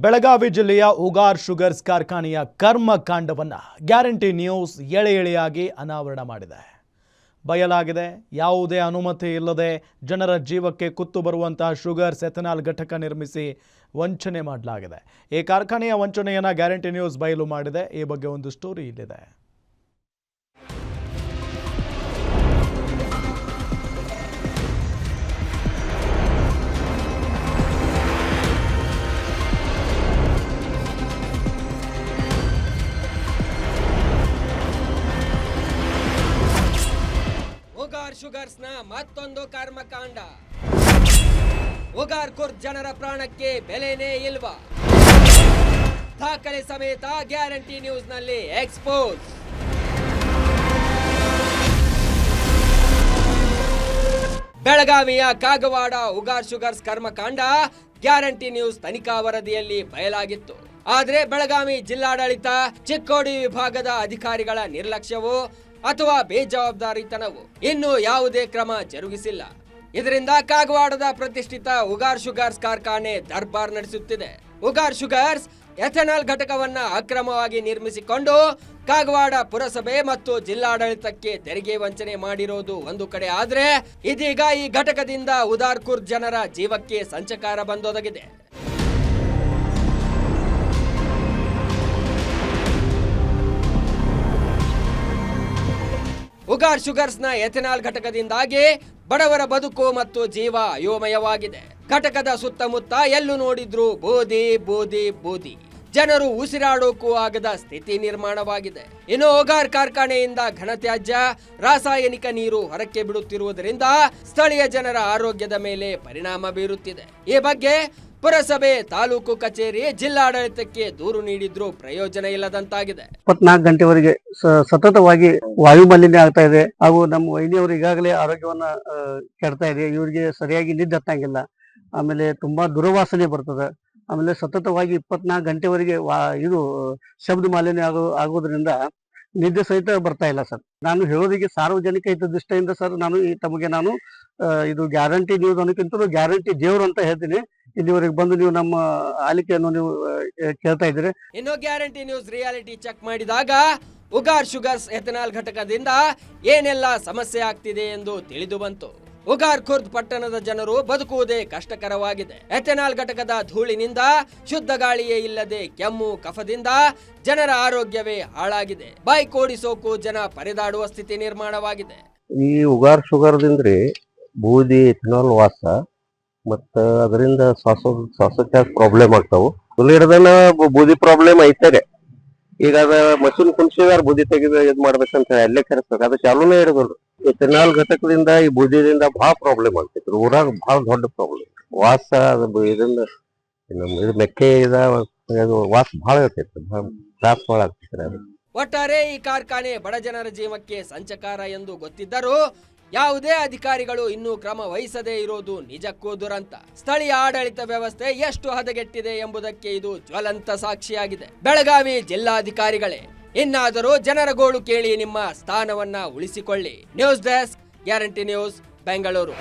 ಬೆಳಗಾವಿ ಜಿಲ್ಲೆಯ ಉಗಾರ್ ಶುಗರ್ಸ್ ಕಾರ್ಖಾನೆಯ ಕರ್ಮಕಾಂಡವನ್ನು guarantee news ಎಳೆಯಾಗಿ ಅನಾವರಣ ಮಾಡಿದೆ. ಬಯಲಾಗಿದೆ, ಯಾವುದೇ ಅನುಮತಿ ಇಲ್ಲದೆ ಜನರ ಜೀವಕ್ಕೆ ಕುತ್ತು ಬರುವಂತಹ ಶುಗರ್ಸ್ ಎಥೆನಾಲ್ ಘಟಕ ನಿರ್ಮಿಸಿ ವಂಚನೆ ಮಾಡಲಾಗಿದೆ. ಈ ಕಾರ್ಖಾನೆಯ ವಂಚನೆಯನ್ನು ಗ್ಯಾರಂಟಿ ನ್ಯೂಸ್ ಬಯಲು ಮಾಡಿದೆ. ಈ ಬಗ್ಗೆ ಒಂದು ಸ್ಟೋರಿ ಇಲ್ಲಿದೆ. ಉಗಾರ್ ಶುಗರ್ಸ್ ನ ಮತ್ತೊಂದು ಕರ್ಮಕಾಂಡ. ಉಗಾರ್ ಕುರ್ದ್ ಜನರ ಪ್ರಾಣಕ್ಕೆ ಬೆಲೆನೇ ಇಲ್ವಾ? ದಾಖಲೆ ಸಮೇತ ಗ್ಯಾರಂಟಿ ನ್ಯೂಸ್ ನಲ್ಲಿ ಎಕ್ಸ್ಪೋಸ್. ಬೆಳಗಾವಿಯ ಕಾಗವಾಡ ಉಗಾರ್ ಶುಗರ್ಸ್ ಕರ್ಮಕಾಂಡ ಗ್ಯಾರಂಟಿ ನ್ಯೂಸ್ ತನಿಖಾ ವರದಿಯಲ್ಲಿ ಬಯಲಾಗಿತ್ತು. ಆದ್ರೆ ಬೆಳಗಾವಿ ಜಿಲ್ಲಾಡಳಿತ, ಚಿಕ್ಕೋಡಿ ವಿಭಾಗದ ಅಧಿಕಾರಿಗಳ ನಿರ್ಲಕ್ಷ್ಯವು ಅಥವಾ ಬೇಜವಾಬ್ದಾರಿತನವು ಇನ್ನೂ ಯಾವುದೇ ಕ್ರಮ ಜರುಗಿಸಿಲ್ಲ. ಇದರಿಂದ ಕಾಗವಾಡದ ಪ್ರತಿಷ್ಠಿತ ಉಗಾರ್ ಶುಗರ್ಸ್ ಕಾರ್ಖಾನೆ ದರ್ಬಾರ್ ನಡೆಸುತ್ತಿದೆ. ಉಗಾರ್ ಶುಗರ್ಸ್ ಎಥೆನಾಲ್ ಘಟಕವನ್ನ ಅಕ್ರಮವಾಗಿ ನಿರ್ಮಿಸಿಕೊಂಡು ಕಾಗವಾಡ ಪುರಸಭೆ ಮತ್ತು ಜಿಲ್ಲಾಡಳಿತಕ್ಕೆ ತೆರಿಗೆ ವಂಚನೆ ಮಾಡಿರೋದು ಒಂದು ಕಡೆ ಆದ್ರೆ, ಇದೀಗ ಈ ಘಟಕದಿಂದ ಉಗಾರ್ ಕುರ್ದ್ ಜನರ ಜೀವಕ್ಕೆ ಸಂಚಕಾರ ಬಂದೊದಗಿದೆ. ಉಗಾರ್ ಶುಗರ್ಸ್ ನ ಎಥೆನಾಲ್ ಘಟಕದಿಂದಾಗಿ ಬಡವರ ಬದುಕು ಮತ್ತು ಜೀವ ಅಯೋಮಯವಾಗಿದೆ. ಘಟಕದ ಸುತ್ತಮುತ್ತ ಎಲ್ಲೂ ನೋಡಿದ್ರು ಬೂದಿ ಬೂದಿ ಬೂದಿ. ಜನರು ಉಸಿರಾಡೋಕ್ಕೂ ಆಗದ ಸ್ಥಿತಿ ನಿರ್ಮಾಣವಾಗಿದೆ. ಇನ್ನು ಉಗಾರ್ ಕಾರ್ಖಾನೆಯಿಂದ ಘನತ್ಯಾಜ್ಯ, ರಾಸಾಯನಿಕ ನೀರು ಹೊರಕ್ಕೆ ಬಿಡುತ್ತಿರುವುದರಿಂದ ಸ್ಥಳೀಯ ಜನರ ಆರೋಗ್ಯದ ಮೇಲೆ ಪರಿಣಾಮ ಬೀರುತ್ತಿದೆ. ಈ ಬಗ್ಗೆ ಪುರಸಭೆ, ತಾಲೂಕು ಕಚೇರಿ, ಜಿಲ್ಲಾಡಳಿತಕ್ಕೆ ದೂರು ನೀಡಿದ್ರು ಪ್ರಯೋಜನ ಇಲ್ಲದಂತಾಗಿದೆ. 24 ಗಂಟೆವರೆಗೆ ಸತತವಾಗಿ ವಾಯು ಮಾಲಿನ್ಯ ಆಗ್ತಾ ಇದೆ ಹಾಗೂ ನಮ್ಮ ವೈನಿಯವರು ಈಗಾಗಲೇ ಆರೋಗ್ಯವನ್ನ ಕೆಡ್ತಾ ಇದೆ. ಇವರಿಗೆ ಸರಿಯಾಗಿ ನಿದ್ದೆ ಹತ್ತಂಗಿಲ್ಲ. ಆಮೇಲೆ ತುಂಬಾ ದುರ್ವಾಸನೆ ಬರ್ತದೆ. ಆಮೇಲೆ ಸತತವಾಗಿ 24 ಗಂಟೆವರೆಗೆ ಇದು ಶಬ್ದ ಮಾಲಿನ್ಯ ಆಗೋದ್ರಿಂದ ನಿದ್ದೆ ಸಹಿತ ಬರ್ತಾ ಇಲ್ಲ ಸರ್. ನಾನು ಹೇಳೋದಿಕ್ಕೆ ಸಾರ್ವಜನಿಕ ಹಿತದೃಷ್ಟಿಯಿಂದ ಸರ್, ತಮಗೆ ನಾನು ಇದು ಗ್ಯಾರಂಟಿ ನ್ಯೂಸ್ ಅನ್ನೋಕ್ಕಿಂತಲೂ ಗ್ಯಾರಂಟಿ ದೇವ್ರು ಅಂತ ಹೇಳ್ತೀನಿ. ಇಲ್ಲಿವರೆಗೆ ಬಂದು ನೀವು ನಮ್ಮ ಆಲಿಕೆಯನ್ನು ನೀವು ಕೇಳ್ತಾ ಇದ್ದೀರಿ. ಇನ್ನು ಗ್ಯಾರಂಟಿ ನ್ಯೂಸ್ ರಿಯಾಲಿಟಿ ಚೆಕ್ ಮಾಡಿದಾಗ ಉಗಾರ್ ಶುಗರ್ಸ್ ಎಥೆನಾಲ್ ಘಟಕದಿಂದ ಏನೆಲ್ಲ ಸಮಸ್ಯೆ ಆಗ್ತಿದೆ ಎಂದು ತಿಳಿದು ಬಂತು. ಉಗಾರ್ ಕುರ್ದ್ ಪಟ್ಟಣದ ಜನರು ಬದುಕುವುದೇ ಕಷ್ಟಕರವಾಗಿದೆ. ಎಥೆನಾಲ್ ಘಟಕದ ಧೂಳಿನಿಂದ ಶುದ್ಧ ಗಾಳಿಯೇ ಇಲ್ಲದೆ ಕೆಮ್ಮು, ಕಫದಿಂದ ಜನರ ಆರೋಗ್ಯವೇ ಹಾಳಾಗಿದೆ. ಬೈಕ್ ಓಡಿಸೋಕು ಜನ ಪರದಾಡುವ ಸ್ಥಿತಿ ನಿರ್ಮಾಣವಾಗಿದೆ. ಈ ಉಗಾರ್ ಶುಗರ್ದಿಂದ್ರಿ ಬೂದಿ, ಎಥೆನಾಲ್ ವಾಸ ಮತ್ತ ಅದರಿಂದ ಶ್ವಾಸೋಚ್ಛ್ವಾಸ ಪ್ರಾಬ್ಲಮ್ ಆಗ್ತಾವು. ಹಿಡ್ದನ ಬೂದಿ ಪ್ರಾಬ್ಲಮ್ ಐತಾರೆ. ಈಗ ಅದ ಮಷಿನ್ ಕುಣಿಸಿದಾರ ಬೂದಿ ತೆಗೆದು ಇದ್ ಮಾಡ್ಬೇಕಂತ ಅಲ್ಲೇ ಕರೆಸ್ಬೇಕು. ಅದು ಚಾಲೂನೇ ಇಡೋದು. ಎಥೆನಾಲ್ ಘಟಕದಿಂದ ಈ ಬೂದಿದಿಂದ ಬಹಳ ಪ್ರಾಬ್ಲಮ್ ಆಗ್ತೈತ್ರಿ. ಊರಾಗ ಬಹಳ ದೊಡ್ಡ ಪ್ರಾಬ್ಲಮ್. ವಾಸ ಇದರಿಂದ ಇದು ಮೆಕ್ಕೆ ವಾಸ ಬಹಳ ಇರ್ತೈತಿ. ತ್ರಾಸ ಬಹಳ ಆಗ್ತೈತ್ರಿ ಅದು. ಒಟ್ಟಾರೆ ಈ ಕಾರ್ಖಾನೆ ಬಡ ಜನರ ಜೀವಕ್ಕೆ ಸಂಚಕಾರ ಎಂದು ಗೊತ್ತಿದ್ದರೂ ಯಾವುದೇ ಅಧಿಕಾರಿಗಳು ಇನ್ನೂ ಕ್ರಮ ವಹಿಸದೇ ಇರೋದು ನಿಜಕ್ಕೂ ದುರಂತ. ಸ್ಥಳೀಯ ಆಡಳಿತ ವ್ಯವಸ್ಥೆ ಎಷ್ಟು ಹದಗೆಟ್ಟಿದೆ ಎಂಬುದಕ್ಕೆ ಇದು ಜ್ವಲಂತ ಸಾಕ್ಷಿಯಾಗಿದೆ. ಬೆಳಗಾವಿ ಜಿಲ್ಲಾಧಿಕಾರಿಗಳೇ, ಇನ್ನಾದರೂ ಜನರ ಗೋಳು ಕೇಳಿ ನಿಮ್ಮ ಸ್ಥಾನವನ್ನ ಉಳಿಸಿಕೊಳ್ಳಿ. News desk, guarantee news, Bengaluru.